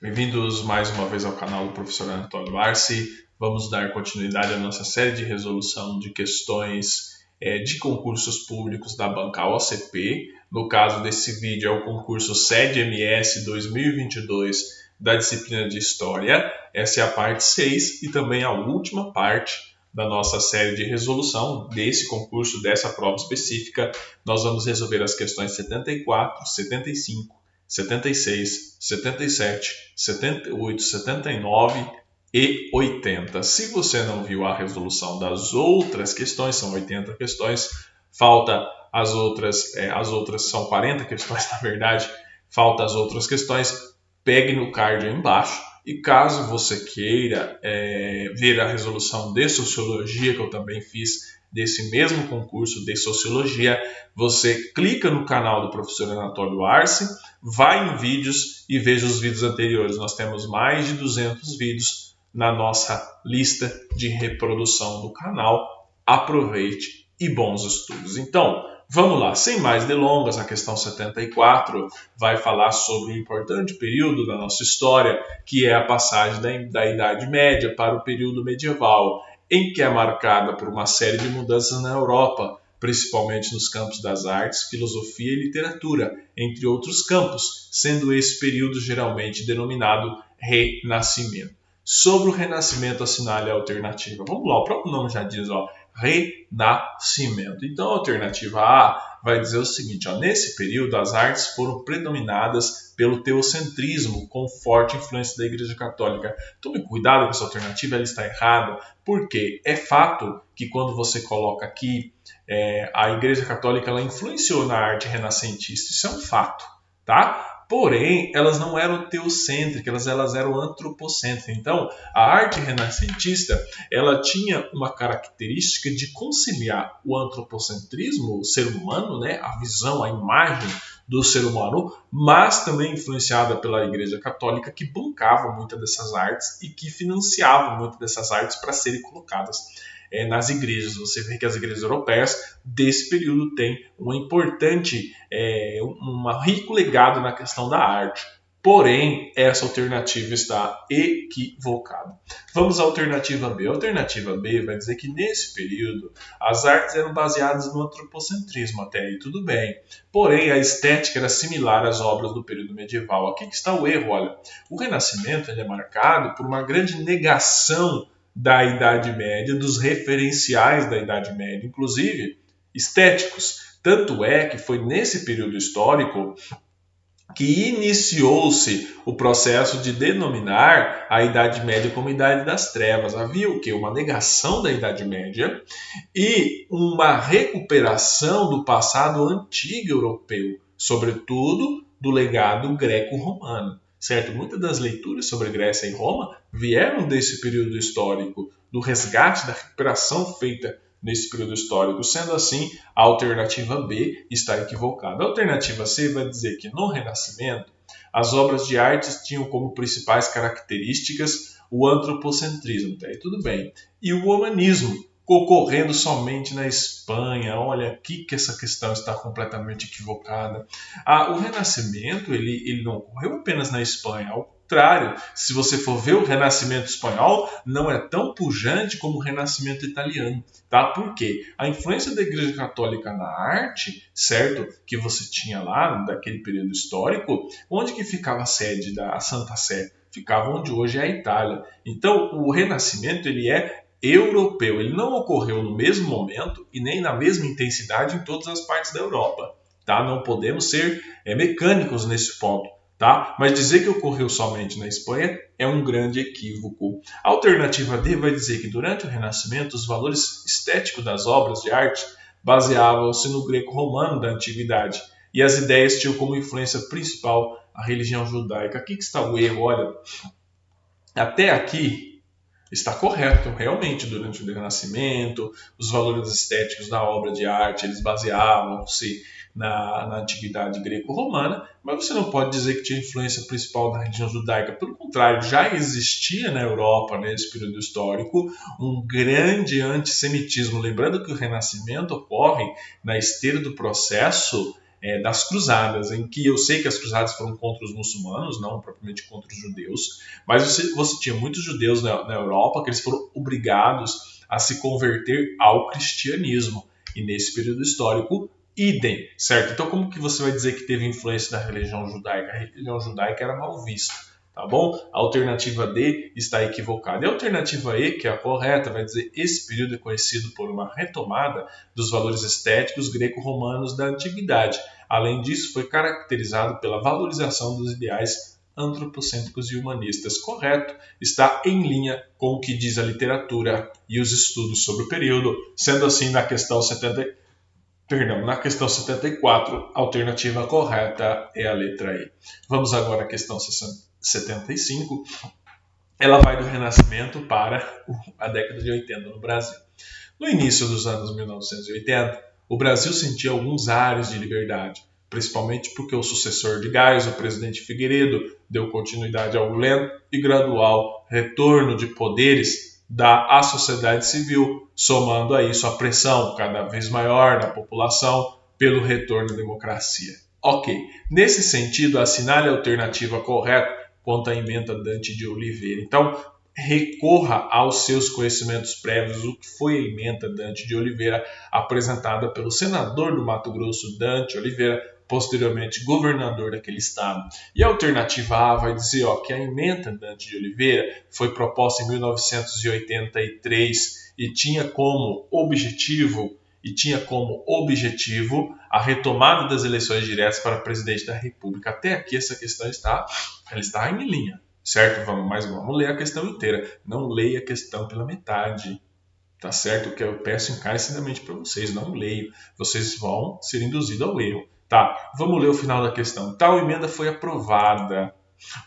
Bem-vindos mais uma vez ao canal do professor Antônio Arce. Vamos dar continuidade à nossa série de resolução de questões de concursos públicos da banca OCP. No caso desse vídeo é o concurso SED-MS 2022 da disciplina de História. Essa é a parte 6 e também a última parte da nossa série de resolução desse concurso, dessa prova específica. Nós vamos resolver as questões 74, 75, 76, 77, 78, 79 e 80. Se você não viu a resolução das outras questões, são 80 questões, falta as outras são 40 questões na verdade, falta as outras questões, pegue no card aí embaixo. E caso você queira ver a resolução de Sociologia, que eu também fiz desse mesmo concurso de Sociologia, você clica no canal do professor Anatólio Arce, vai em vídeos e veja os vídeos anteriores. Nós temos mais de 200 vídeos na nossa lista de reprodução do canal. Aproveite e bons estudos. Então, vamos lá, sem mais delongas, a questão 74 vai falar sobre um importante período da nossa história, que é a passagem da Idade Média para o período medieval, em que é marcada por uma série de mudanças na Europa, principalmente nos campos das artes, filosofia e literatura, entre outros campos, sendo esse período geralmente denominado Renascimento. Sobre o Renascimento, assinale a alternativa. Vamos lá, o próprio nome já diz, Renascimento. Então, a alternativa A vai dizer o seguinte, nesse período as artes foram predominadas pelo teocentrismo, com forte influência da Igreja Católica. Tome cuidado com essa alternativa, ela está errada, porque é fato que quando você coloca aqui a Igreja Católica ela influenciou na arte renascentista, isso é um fato, tá? Porém, elas não eram teocêntricas, elas eram antropocêntricas. Então, a arte renascentista ela tinha uma característica de conciliar o antropocentrismo, o ser humano, né, a visão, a imagem do ser humano, mas também influenciada pela Igreja Católica, que bancava muitas dessas artes e que financiava muitas dessas artes para serem colocadas nas igrejas. Você vê que as igrejas europeias desse período têm um importante, um rico legado na questão da arte. Porém, essa alternativa está equivocada. Vamos à alternativa B. A alternativa B vai dizer que nesse período as artes eram baseadas no antropocentrismo, até aí tudo bem. Porém, a estética era similar às obras do período medieval. Aqui que está o erro, olha. O Renascimento ele é marcado por uma grande negação da Idade Média, dos referenciais da Idade Média, inclusive estéticos. Tanto é que foi nesse período histórico que iniciou-se o processo de denominar a Idade Média como Idade das Trevas. Havia o quê? Uma negação da Idade Média e uma recuperação do passado antigo europeu, sobretudo do legado greco-romano. Certo? Muitas das leituras sobre Grécia e Roma vieram desse período histórico, do resgate, da recuperação feita nesse período histórico. Sendo assim, a alternativa B está equivocada. A alternativa C vai dizer que no Renascimento, as obras de arte tinham como principais características o antropocentrismo, até aí tudo bem, e o humanismo, ocorrendo somente na Espanha. Olha aqui que essa questão está completamente equivocada. O Renascimento ele não ocorreu apenas na Espanha, ao contrário, se você for ver o Renascimento espanhol, não é tão pujante como o Renascimento italiano. Tá? Por quê? A influência da Igreja Católica na arte, certo? Que você tinha lá, daquele período histórico, onde que ficava a sede da Santa Sé? Ficava onde hoje é a Itália. Então, o Renascimento ele é europeu, ele não ocorreu no mesmo momento e nem na mesma intensidade em todas as partes da Europa, tá? Não podemos ser mecânicos nesse ponto, tá? Mas dizer que ocorreu somente na Espanha é um grande equívoco. A alternativa D vai dizer que durante o Renascimento os valores estéticos das obras de arte baseavam-se no greco-romano da antiguidade e as ideias tinham como influência principal a religião judaica. Aqui que está o erro, olha, até aqui está correto, realmente, durante o Renascimento, os valores estéticos da obra de arte, eles baseavam-se na antiguidade greco-romana, mas você não pode dizer que tinha influência principal da religião judaica. Pelo contrário, já existia na Europa, nesse período histórico, um grande antissemitismo. Lembrando que o Renascimento ocorre na esteira do processo das cruzadas, em que eu sei que as cruzadas foram contra os muçulmanos, não propriamente contra os judeus, mas você tinha muitos judeus na Europa que eles foram obrigados a se converter ao cristianismo. E nesse período histórico, idem, certo? Então como que você vai dizer que teve influência da religião judaica? A religião judaica era mal vista, tá bom? A alternativa D está equivocada. E a alternativa E, que é a correta, vai dizer esse período é conhecido por uma retomada dos valores estéticos greco-romanos da antiguidade. Além disso, foi caracterizado pela valorização dos ideais antropocêntricos e humanistas. Correto, está em linha com o que diz a literatura e os estudos sobre o período. Sendo assim, na questão 74, a alternativa correta é a letra E. Vamos agora à questão 75. Ela vai do Renascimento para a década de 80 no Brasil. No início dos anos 1980, o Brasil sentia alguns ares de liberdade, principalmente porque o sucessor de Geisel, o presidente Figueiredo, deu continuidade ao lento e gradual retorno de poderes à sociedade civil, somando a isso a pressão cada vez maior da população pelo retorno à democracia. Ok, nesse sentido, assinale a alternativa correta quanto à emenda Dante de Oliveira. Então, recorra aos seus conhecimentos prévios, o que foi a emenda Dante de Oliveira, apresentada pelo senador do Mato Grosso, Dante Oliveira, posteriormente governador daquele estado. E a alternativa A vai dizer que a emenda Dante de Oliveira foi proposta em 1983 e tinha como objetivo a retomada das eleições diretas para presidente da República. Até aqui essa questão está em linha, certo? Mas vamos ler a questão inteira. Não leia a questão pela metade, tá certo? O que eu peço encarecidamente para vocês, não leiam. Vocês vão ser induzidos ao erro. Tá, vamos ler o final da questão. Tal emenda foi aprovada.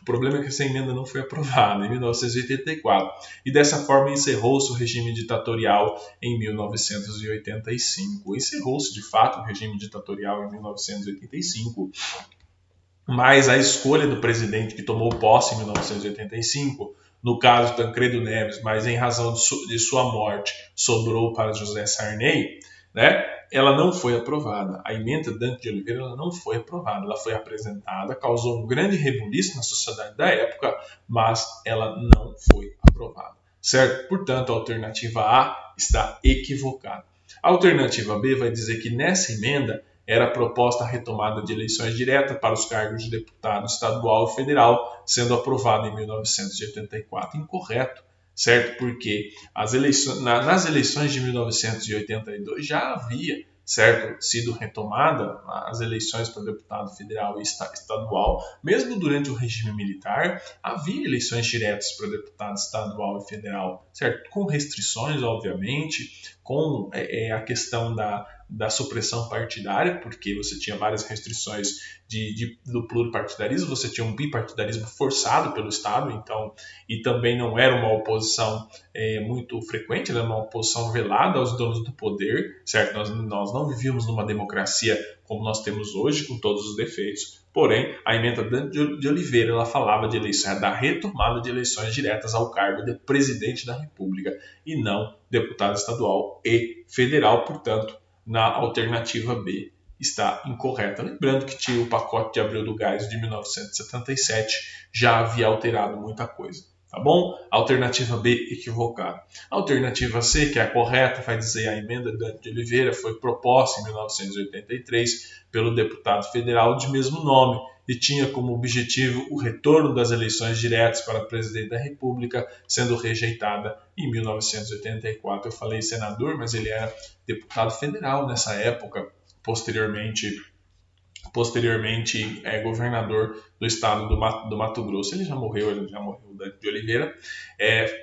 O problema é que essa emenda não foi aprovada em 1984 e dessa forma encerrou-se o regime ditatorial em 1985. Encerrou-se de fato o regime ditatorial em 1985, mas a escolha do presidente que tomou posse em 1985, no caso Tancredo Neves, mas em razão de sua morte sobrou para José Sarney, né? Ela não foi aprovada. A emenda Dante de Oliveira ela não foi aprovada. Ela foi apresentada, causou um grande rebuliço na sociedade da época, mas ela não foi aprovada. Certo? Portanto, a alternativa A está equivocada. A alternativa B vai dizer que nessa emenda era proposta a retomada de eleições diretas para os cargos de deputado estadual e federal, sendo aprovada em 1984. Incorreto, certo? Porque nas eleições de 1982 já havia, certo, sido retomada as eleições para deputado federal e estadual. Mesmo durante o regime militar, havia eleições diretas para deputado estadual e federal, certo? Com restrições, obviamente, com a questão da supressão partidária, porque você tinha várias restrições do pluripartidarismo, você tinha um bipartidarismo forçado pelo Estado, então, e também não era uma oposição muito frequente, era uma oposição velada aos donos do poder, certo? Nós não vivíamos numa democracia como nós temos hoje, com todos os defeitos. Porém, a emenda de Oliveira ela falava de eleições, da retomada de eleições diretas ao cargo de presidente da República e não deputado estadual e federal, portanto, na alternativa B está incorreta. Lembrando que o pacote de Abreu do Gás de 1977 já havia alterado muita coisa. Tá bom? Alternativa B equivocada. A alternativa C, que é a correta, vai dizer a emenda de Oliveira foi proposta em 1983 pelo deputado federal de mesmo nome e tinha como objetivo o retorno das eleições diretas para presidente da República, sendo rejeitada em 1984. Eu falei senador, mas ele era deputado federal nessa época, posteriormente governador do estado do Mato Grosso. Ele já morreu de Oliveira.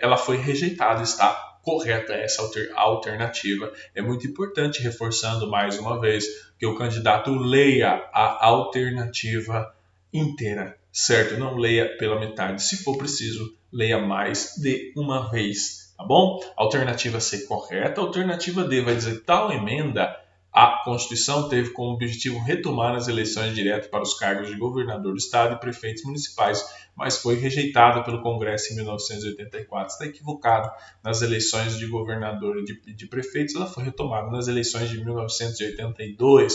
Ela foi rejeitada, está correta essa alternativa. É muito importante, reforçando mais uma vez, que o candidato leia a alternativa inteira, certo? Não leia pela metade. Se for preciso, leia mais de uma vez, tá bom? Alternativa C correta. Alternativa D vai dizer tal emenda a Constituição teve como objetivo retomar as eleições diretas para os cargos de governador do estado e prefeitos municipais, mas foi rejeitada pelo Congresso em 1984. Está equivocado. Nas eleições de governador e de prefeitos, ela foi retomada nas eleições de 1982,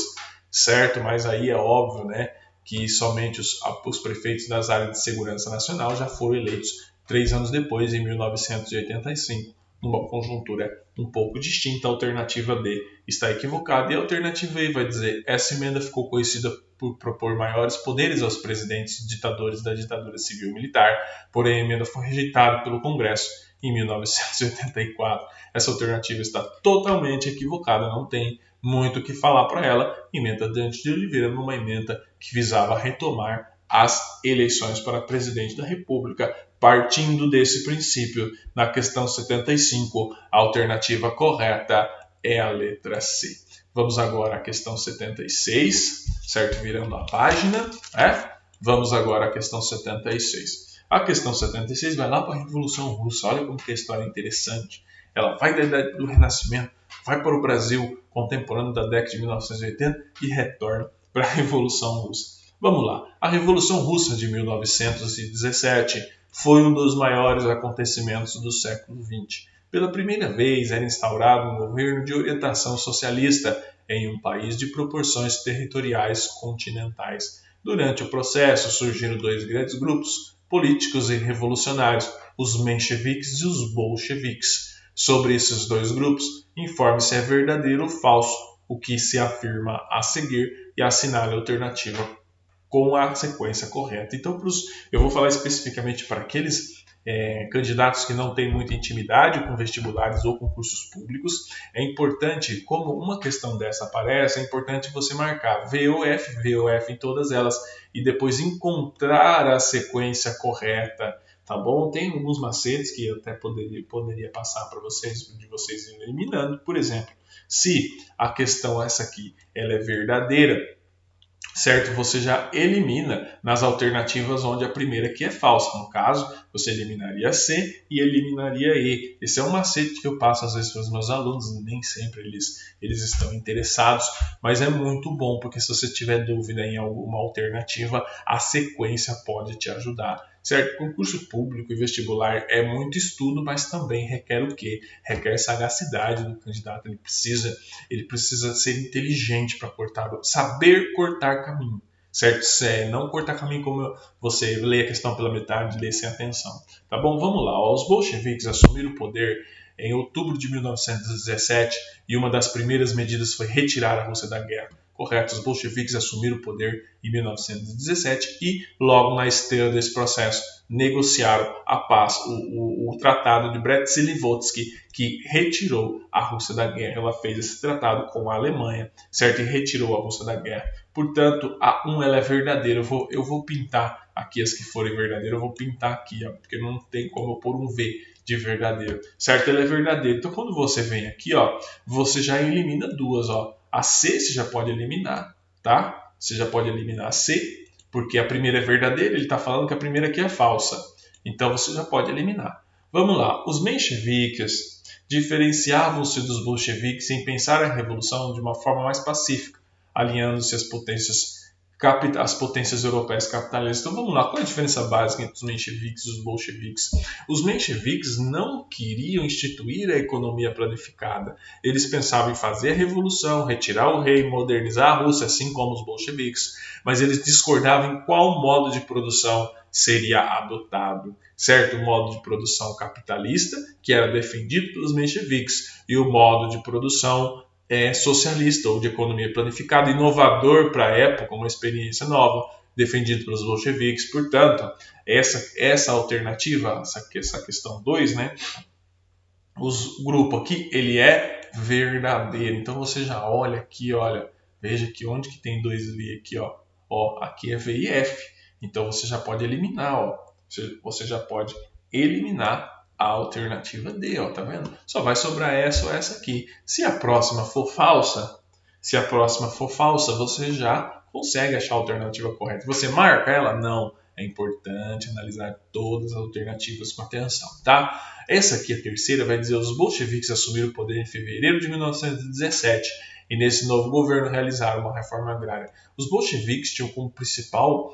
certo? Mas aí é óbvio, né, que somente os prefeitos das áreas de segurança nacional já foram eleitos 3 anos depois, em 1985, numa conjuntura um pouco distinta. A alternativa D está equivocada e a alternativa E vai dizer: essa emenda ficou conhecida por propor maiores poderes aos presidentes ditadores da ditadura civil-militar, porém a emenda foi rejeitada pelo Congresso em 1984. Essa alternativa está totalmente equivocada, não tem muito o que falar para ela. Emenda Dante de Oliveira, numa emenda que visava retomar as eleições para presidente da República, partindo desse princípio. Na questão 75, a alternativa correta é a letra C. Vamos agora à questão 76, certo? Virando a página, Vamos agora à questão 76. A questão 76 vai lá para a Revolução Russa. Olha como que a história é interessante. Ela vai da idade do Renascimento, vai para o Brasil contemporâneo da década de 1980 e retorna para a Revolução Russa. Vamos lá. A Revolução Russa de 1917 foi um dos maiores acontecimentos do século XX. Pela primeira vez era instaurado um governo de orientação socialista em um país de proporções territoriais continentais. Durante o processo surgiram dois grandes grupos políticos e revolucionários, os mencheviques e os bolcheviques. Sobre esses dois grupos, informe se é verdadeiro ou falso o que se afirma a seguir e assinale a alternativa com a sequência correta. Então, eu vou falar especificamente para aqueles candidatos que não têm muita intimidade com vestibulares ou concursos públicos. É importante, como uma questão dessa aparece, é importante você marcar VOF em todas elas e depois encontrar a sequência correta, tá bom? Tem alguns macetes que eu até poderia passar para vocês, de vocês eliminando. Por exemplo, se a questão essa aqui ela é verdadeira, certo? Você já elimina nas alternativas onde a primeira aqui é falsa. No caso, você eliminaria C e eliminaria E. Esse é um macete que eu passo às vezes para os meus alunos, nem sempre eles estão interessados, mas é muito bom, porque se você tiver dúvida em alguma alternativa, a sequência pode te ajudar. Certo? Concurso público e vestibular é muito estudo, mas também requer o quê? Requer sagacidade do candidato. Ele precisa ser inteligente para saber cortar caminho. Certo? Não cortar caminho como você lê a questão pela metade, lê sem atenção. Tá bom? Vamos lá. Os bolcheviques assumiram o poder em outubro de 1917 e uma das primeiras medidas foi retirar a Rússia da guerra. Correto, os bolcheviques assumiram o poder em 1917 e, logo na esteira desse processo, negociaram a paz, o Tratado de Brest-Litovsk, que retirou a Rússia da guerra. Ela fez esse tratado com a Alemanha, certo? E retirou a Rússia da guerra. Portanto, a 1 ela é verdadeira. Eu vou pintar aqui as que forem verdadeiras, eu vou pintar aqui, ó, porque não tem como eu pôr um V de verdadeiro, certo? Ela é verdadeira. Então, quando você vem aqui, ó, você já elimina duas, ó. A C você já pode eliminar, tá? Você já pode eliminar a C, porque a primeira é verdadeira, ele está falando que a primeira aqui é falsa. Então você já pode eliminar. Vamos lá. Os mencheviques diferenciavam-se dos bolcheviques em pensar a revolução de uma forma mais pacífica, alinhando-se às potências europeias capitalistas. Então vamos lá, qual é a diferença básica entre os mencheviques e os bolcheviques? Os mencheviques não queriam instituir a economia planificada. Eles pensavam em fazer a revolução, retirar o rei, modernizar a Rússia, assim como os bolcheviques, mas eles discordavam em qual modo de produção seria adotado. Certo? O modo de produção capitalista, que era defendido pelos mencheviques, e o modo de produção socialista ou de economia planificada, inovador para a época, uma experiência nova, defendido pelos bolcheviques. Portanto, essa alternativa, essa questão 2, né, o grupo aqui, ele é verdadeiro. Então você já olha aqui, olha, veja que onde que tem 2V aqui, ó, aqui é V e F. Então você já pode eliminar, ó, você já pode eliminar a alternativa D, ó, tá vendo? Só vai sobrar essa ou essa aqui. Se a próxima for falsa, você já consegue achar a alternativa correta. Você marca ela? Não. É importante analisar todas as alternativas com atenção, tá? Essa aqui, a terceira, vai dizer: os bolcheviques assumiram o poder em fevereiro de 1917 e nesse novo governo realizaram uma reforma agrária. Os bolcheviques tinham como principal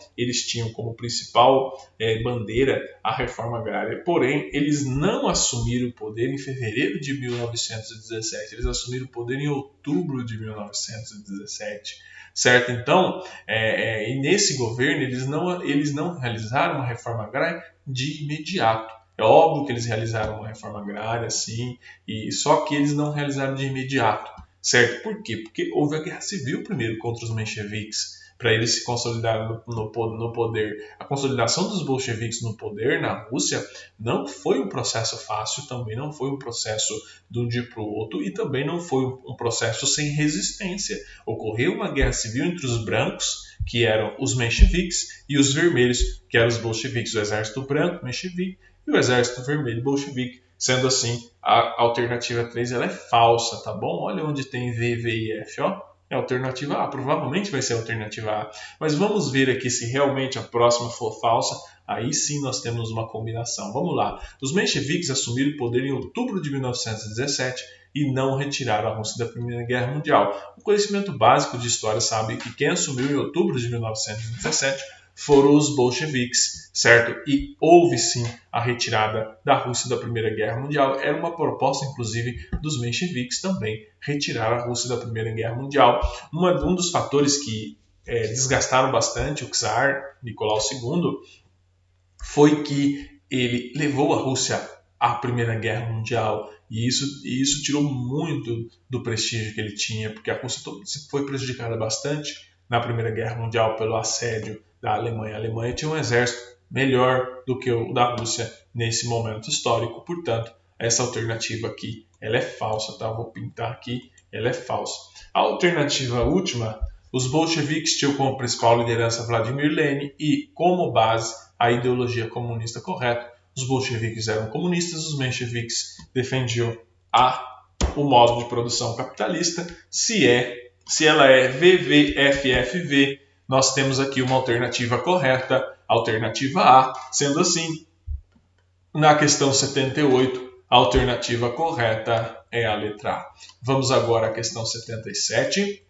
bandeira a reforma agrária, porém eles não assumiram o poder em fevereiro de 1917, eles assumiram o poder em outubro de 1917. certo? Então, e nesse governo eles não realizaram uma reforma agrária de imediato. É óbvio que eles realizaram uma reforma agrária, sim, e só que eles não realizaram de imediato, certo? Por quê? Porque houve a guerra civil primeiro contra os mencheviques, para eles se consolidarem no poder. A consolidação dos bolcheviques no poder na Rússia não foi um processo fácil, também não foi um processo de um dia para o outro e também não foi um processo sem resistência. Ocorreu uma guerra civil entre os brancos, que eram os mencheviques, e os vermelhos, que eram os bolcheviques, o exército branco menchevique e o exército vermelho bolchevique. Sendo assim, a alternativa 3 ela é falsa, tá bom? Olha onde tem V, V e F, ó. É a alternativa A, provavelmente vai ser a alternativa A. Mas vamos ver aqui se realmente a próxima for falsa. Aí sim nós temos uma combinação. Vamos lá. Os mencheviques assumiram o poder em outubro de 1917 e não retiraram a Rússia da Primeira Guerra Mundial. O conhecimento básico de história sabe que quem assumiu em outubro de 1917 foram os bolcheviques, certo? E houve sim a retirada da Rússia da Primeira Guerra Mundial. Era uma proposta, inclusive, dos mencheviques também, retirar a Rússia da Primeira Guerra Mundial. Um dos fatores que desgastaram bastante o czar Nicolau II foi que ele levou a Rússia à Primeira Guerra Mundial e isso tirou muito do prestígio que ele tinha, porque a Rússia foi prejudicada bastante na Primeira Guerra Mundial pelo assédio da Alemanha. A Alemanha tinha um exército melhor do que o da Rússia nesse momento histórico, portanto, essa alternativa aqui ela é falsa, tá? Vou pintar aqui, ela é falsa. A alternativa última, os bolcheviques tinham como principal liderança Vladimir Lenin e como base a ideologia comunista correta. Os bolcheviques eram comunistas, os mencheviques defendiam o modo de produção capitalista. Se ela é VVFFV, nós temos aqui uma alternativa correta, alternativa A. Sendo assim, na questão 78, a alternativa correta é a letra A. Vamos agora à questão 77.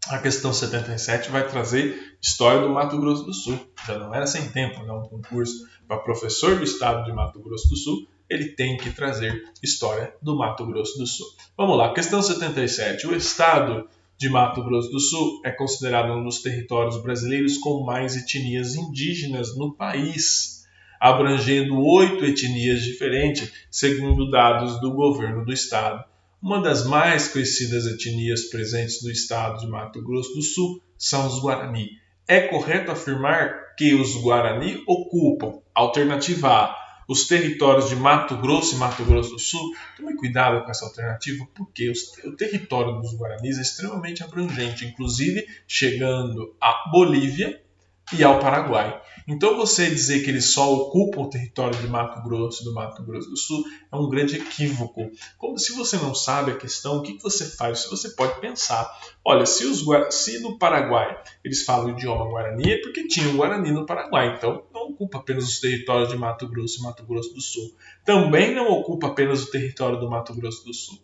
A questão 77 vai trazer história do Mato Grosso do Sul. Já não era sem tempo, né? Um concurso para professor do estado de Mato Grosso do Sul, ele tem que trazer história do Mato Grosso do Sul. Vamos lá, questão 77. O estado de Mato Grosso do Sul é considerado um dos territórios brasileiros com mais etnias indígenas no país, abrangendo 8 etnias diferentes, segundo dados do governo do estado. Uma das mais conhecidas etnias presentes no estado de Mato Grosso do Sul são os Guarani. É correto afirmar que os Guarani ocupam, alternativa A, os territórios de Mato Grosso e Mato Grosso do Sul? Tome cuidado com essa alternativa, porque o território dos Guaranis é extremamente abrangente, inclusive chegando à Bolívia e ao Paraguai. Então você dizer que eles só ocupam o território de Mato Grosso e do Mato Grosso do Sul é um grande equívoco. Como se você não sabe a questão, o que você faz? Você pode pensar, olha, se no Paraguai eles falam o idioma Guarani, é porque tinha um Guarani no Paraguai, então não ocupa apenas os territórios de Mato Grosso e Mato Grosso do Sul. Também não ocupa apenas o território do Mato Grosso do Sul.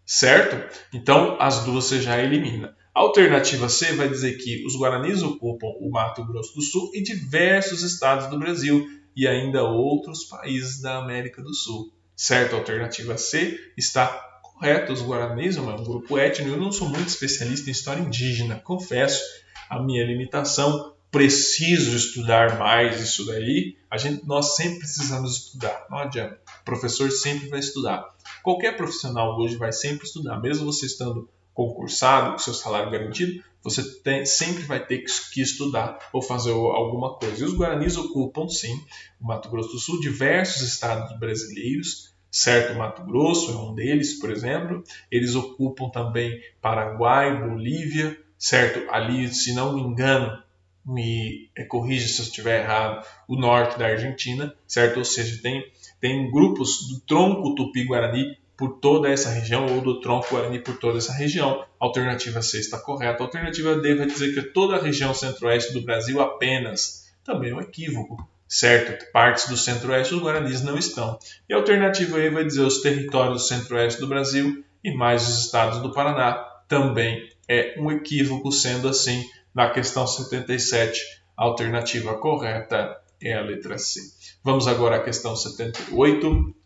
Certo? Então as duas você já elimina. A alternativa C vai dizer que os Guaranis ocupam o Mato Grosso do Sul e diversos estados do Brasil e ainda outros países da América do Sul. Certo? A alternativa C está correta. Os Guaranis é um grupo étnico. Eu não sou muito especialista em história indígena, confesso a minha limitação. Preciso estudar mais isso daí. Nós sempre precisamos estudar, não adianta. O professor sempre vai estudar. Qualquer profissional hoje vai sempre estudar, mesmo você estando concursado, com seu salário garantido, você sempre vai ter que estudar ou fazer alguma coisa. E os Guaranis ocupam, sim, o Mato Grosso do Sul, diversos estados brasileiros, certo? O Mato Grosso é um deles, por exemplo. Eles ocupam também Paraguai, Bolívia, certo? Ali, se não me engano, me corrija se eu estiver errado, o norte da Argentina, certo? Ou seja, tem grupos do tronco Tupi-Guarani por toda essa região, ou do tronco Guarani por toda essa região. A alternativa C está correta. A alternativa D vai dizer que toda a região centro-oeste do Brasil apenas. Também é um equívoco, certo? Partes do centro-oeste os Guaranis não estão. E a alternativa E vai dizer os territórios do centro-oeste do Brasil e mais os estados do Paraná. Também é um equívoco, sendo assim, na questão 77, a alternativa correta é a letra C. Vamos agora à questão 78.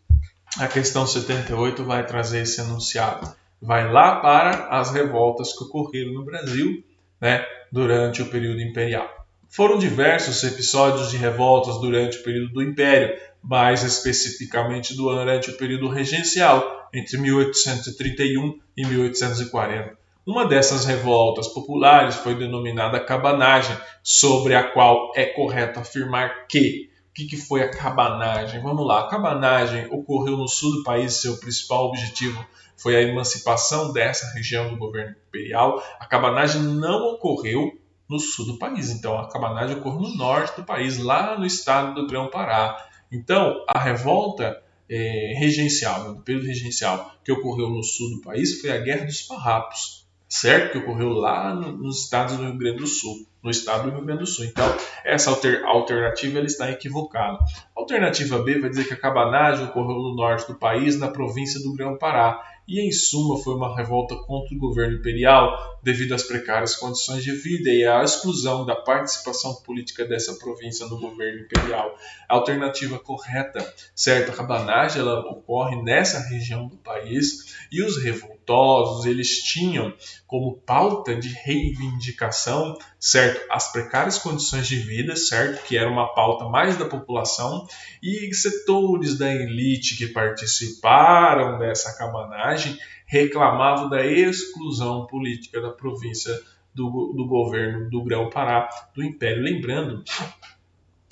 A questão 78 vai trazer esse enunciado. Vai lá para as revoltas que ocorreram no Brasil né, durante o período imperial. Foram diversos episódios de revoltas durante o período do Império, mais especificamente durante o período regencial, entre 1831 e 1840. Uma dessas revoltas populares foi denominada cabanagem, sobre a qual é correto afirmar que. O que foi a cabanagem? Vamos lá, a cabanagem ocorreu no sul do país, seu principal objetivo foi a emancipação dessa região do governo imperial. A cabanagem não ocorreu no sul do país, então a cabanagem ocorreu no norte do país, lá no estado do Grão-Pará. Então, a revolta regencial, no período regencial, que ocorreu no sul do país foi a Guerra dos Farrapos, certo? Que ocorreu lá nos estados do Rio Grande do Sul, no estado do Rio Grande do Sul. Então, essa alternativa ela está equivocada. A alternativa B vai dizer que a cabanagem ocorreu no norte do país, na província do Grão-Pará, e em suma foi uma revolta contra o governo imperial devido às precárias condições de vida e à exclusão da participação política dessa província no governo imperial. A alternativa correta, certo? A cabanagem ela ocorre nessa região do país e os revoltosos eles tinham como pauta de reivindicação, certo, as precárias condições de vida, certo, que era uma pauta mais da população, e setores da elite que participaram dessa cabanagem reclamavam da exclusão política da província do governo do Grão-Pará, do Império. Lembrando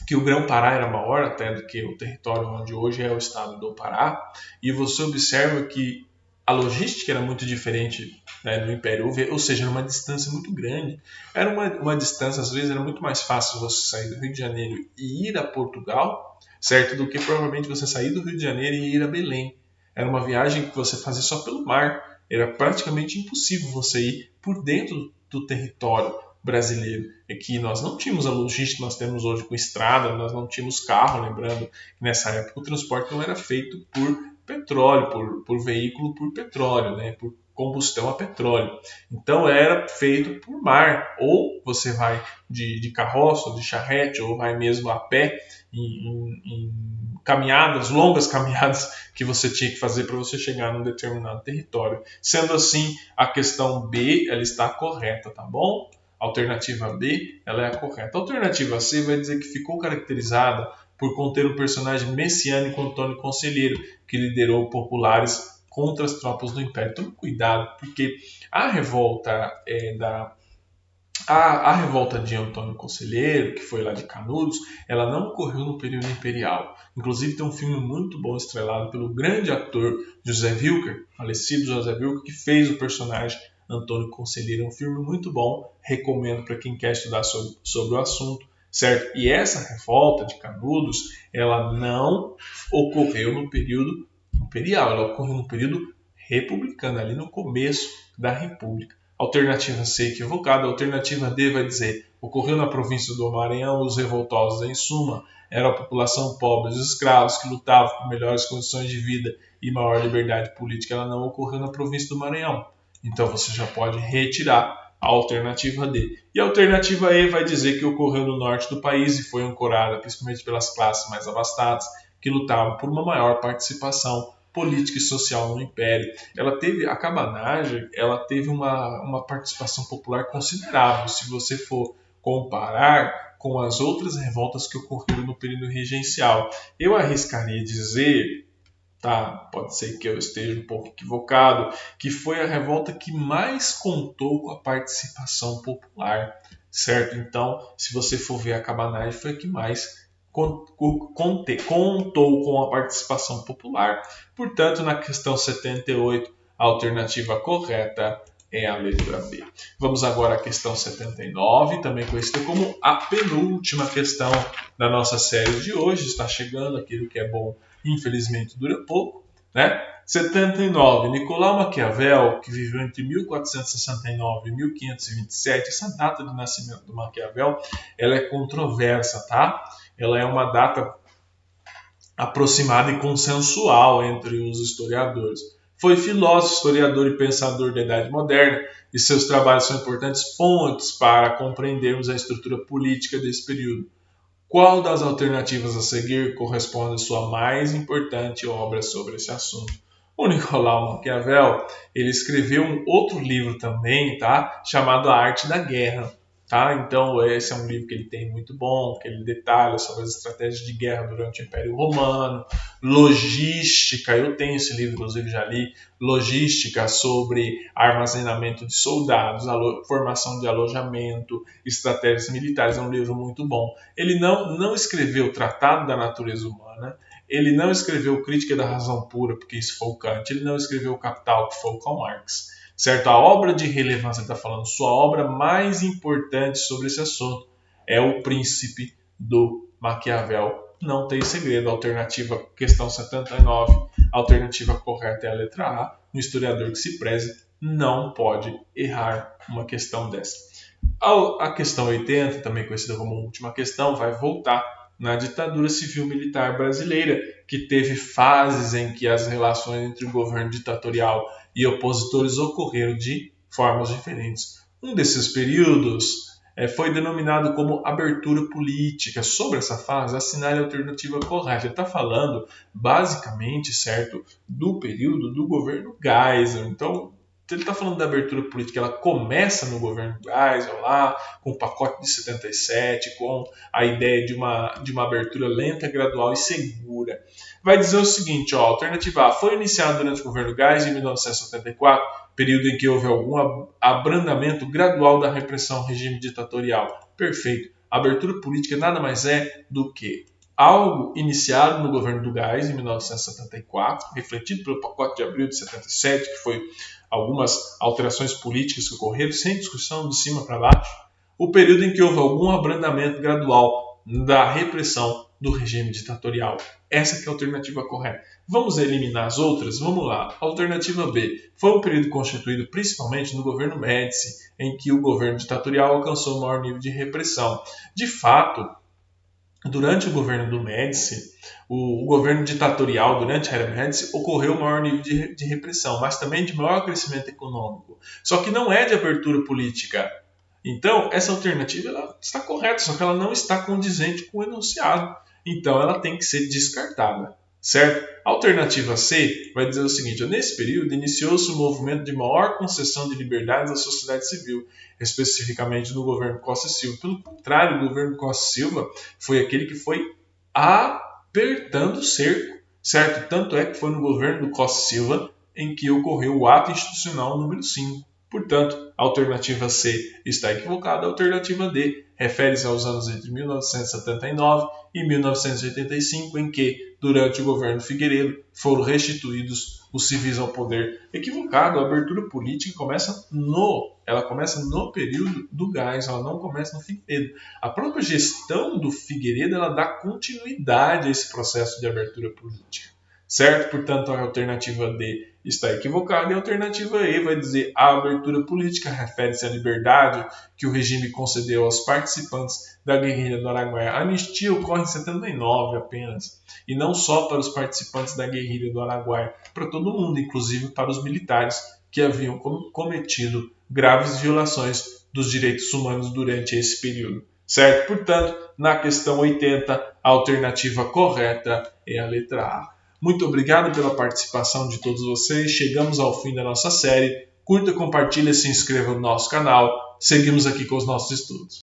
que o Grão-Pará era maior até do que o território onde hoje é o estado do Pará, e você observa que a logística era muito diferente, né, no Império, ou seja, era uma distância muito grande. Era uma distância, às vezes, era muito mais fácil você sair do Rio de Janeiro e ir a Portugal, certo, do que provavelmente você sair do Rio de Janeiro e ir a Belém. Era uma viagem que você fazia só pelo mar. Era praticamente impossível você ir por dentro do território brasileiro. É que nós não tínhamos a logística que nós temos hoje com estrada, nós não tínhamos carro, lembrando que nessa época o transporte não era feito por petróleo, por veículo por petróleo, né, por combustão a petróleo. Então era feito por mar, ou você vai de carroça, ou de charrete, ou vai mesmo a pé em caminhadas, longas caminhadas que você tinha que fazer para você chegar num determinado território. Sendo assim, a questão B ela está correta, tá bom? A alternativa B ela é a correta. A alternativa C vai dizer que ficou caracterizada por conter o personagem messiânico Antônio Conselheiro, que liderou populares contra as tropas do Império. Tome cuidado, porque a revolta a revolta de Antônio Conselheiro, que foi lá de Canudos, ela não ocorreu no período imperial. Inclusive tem um filme muito bom estrelado pelo grande ator José Wilker, falecido José Wilker, que fez o personagem Antônio Conselheiro. É um filme muito bom, recomendo para quem quer estudar sobre o assunto, certo? E essa revolta de Canudos, ela não ocorreu no período imperial, ela ocorreu no período republicano, ali no começo da República. Alternativa C equivocada. Alternativa D vai dizer: ocorreu na província do Maranhão, os revoltosos, em suma, era a população pobre, os escravos que lutavam por melhores condições de vida e maior liberdade política. Ela não ocorreu na província do Maranhão. Então você já pode retirar a alternativa D. E a alternativa E vai dizer que ocorreu no norte do país e foi ancorada principalmente pelas classes mais abastadas que lutavam por uma maior participação política e social no Império. A cabanagem ela teve uma participação popular considerável, se você for comparar com as outras revoltas que ocorreram no período regencial. Eu arriscaria dizer, tá, pode ser que eu esteja um pouco equivocado, que foi a revolta que mais contou com a participação popular, certo? Então, se você for ver a cabanagem, foi a que mais contou com a participação popular. Portanto, na questão 78, a alternativa correta é a letra B. Vamos agora à questão 79, também conhecida como a penúltima questão da nossa série de hoje. Está chegando, aquilo que é bom, infelizmente, dura pouco, né? 79. Nicolau Maquiavel, que viveu entre 1469 e 1527, essa data de nascimento do Maquiavel, ela é controversa, tá? Ela é uma data aproximada e consensual entre os historiadores. Foi filósofo, historiador e pensador da Idade Moderna, e seus trabalhos são importantes fontes para compreendermos a estrutura política desse período. Qual das alternativas a seguir corresponde à sua mais importante obra sobre esse assunto? O Nicolau Maquiavel, ele escreveu um outro livro também, tá? Chamado A Arte da Guerra. Tá? Então, esse é um livro que ele tem muito bom, que ele detalha sobre as estratégias de guerra durante o Império Romano, logística, eu tenho esse livro, inclusive já li, logística sobre armazenamento de soldados, formação de alojamento, estratégias militares, é um livro muito bom. Ele não escreveu o Tratado da Natureza Humana, ele não escreveu Crítica da Razão Pura, porque isso foi o Kant, ele não escreveu o Capital, que foi o Karl Marx. Certo? A obra de relevância, ele está falando, sua obra mais importante sobre esse assunto é O Príncipe do Maquiavel. Não tem segredo. Alternativa, questão 79, a alternativa correta é a letra A. Um historiador que se preze não pode errar uma questão dessa. A questão 80, também conhecida como última questão, vai voltar na ditadura civil-militar brasileira, que teve fases em que as relações entre o governo ditatorial e opositores ocorreram de formas diferentes. Um desses períodos foi denominado como abertura política. Sobre essa fase, assinale a alternativa correta. Ele está falando, basicamente, certo, do período do governo Geisel. Então, ele está falando da abertura política, ela começa no governo Geisel lá, com o pacote de 77, com a ideia de uma abertura lenta, gradual e segura. Vai dizer o seguinte, ó, alternativa A, foi iniciada durante o governo Geisel em 1974, período em que houve algum abrandamento gradual da repressão ao regime ditatorial. Perfeito. A abertura política nada mais é do que algo iniciado no governo do Geisel em 1974, refletido pelo pacote de abril de 77, que foi algumas alterações políticas que ocorreram sem discussão de cima para baixo, o período em que houve algum abrandamento gradual da repressão do regime ditatorial. Essa que é a alternativa correta. Vamos eliminar as outras? Vamos lá. Alternativa B. Foi um período constituído principalmente no governo Médici, em que o governo ditatorial alcançou o maior nível de repressão. De fato, durante o governo do Médici, o governo ditatorial, durante a era Médici, ocorreu o maior nível de repressão, mas também de maior crescimento econômico. Só que não é de abertura política. Então, essa alternativa ela está correta, só que ela não está condizente com o enunciado. Então, ela tem que ser descartada, certo? A alternativa C vai dizer o seguinte: nesse período, iniciou-se um movimento de maior concessão de liberdades à sociedade civil, especificamente no governo Costa e Silva. Pelo contrário, o governo Costa e Silva foi aquele que foi apertando o cerco, certo? Tanto é que foi no governo do Costa e Silva em que ocorreu o ato institucional número 5. Portanto, a alternativa C está equivocada. A alternativa D refere-se aos anos entre 1979 e 1985, em que, durante o governo Figueiredo, foram restituídos os civis ao poder. Equivocado, a abertura política começa no período do Geisel, ela não começa no Figueiredo. A própria gestão do Figueiredo ela dá continuidade a esse processo de abertura política. Certo? Portanto, a alternativa D está equivocada e a alternativa E vai dizer a abertura política refere-se à liberdade que o regime concedeu aos participantes da guerrilha do Araguaia. A anistia ocorre em 79 apenas, e não só para os participantes da guerrilha do Araguaia, para todo mundo, inclusive para os militares que haviam cometido graves violações dos direitos humanos durante esse período. Certo? Portanto, na questão 80, a alternativa correta é a letra A. Muito obrigado pela participação de todos vocês. Chegamos ao fim da nossa série. Curta, compartilhe, se inscreva no nosso canal. Seguimos aqui com os nossos estudos.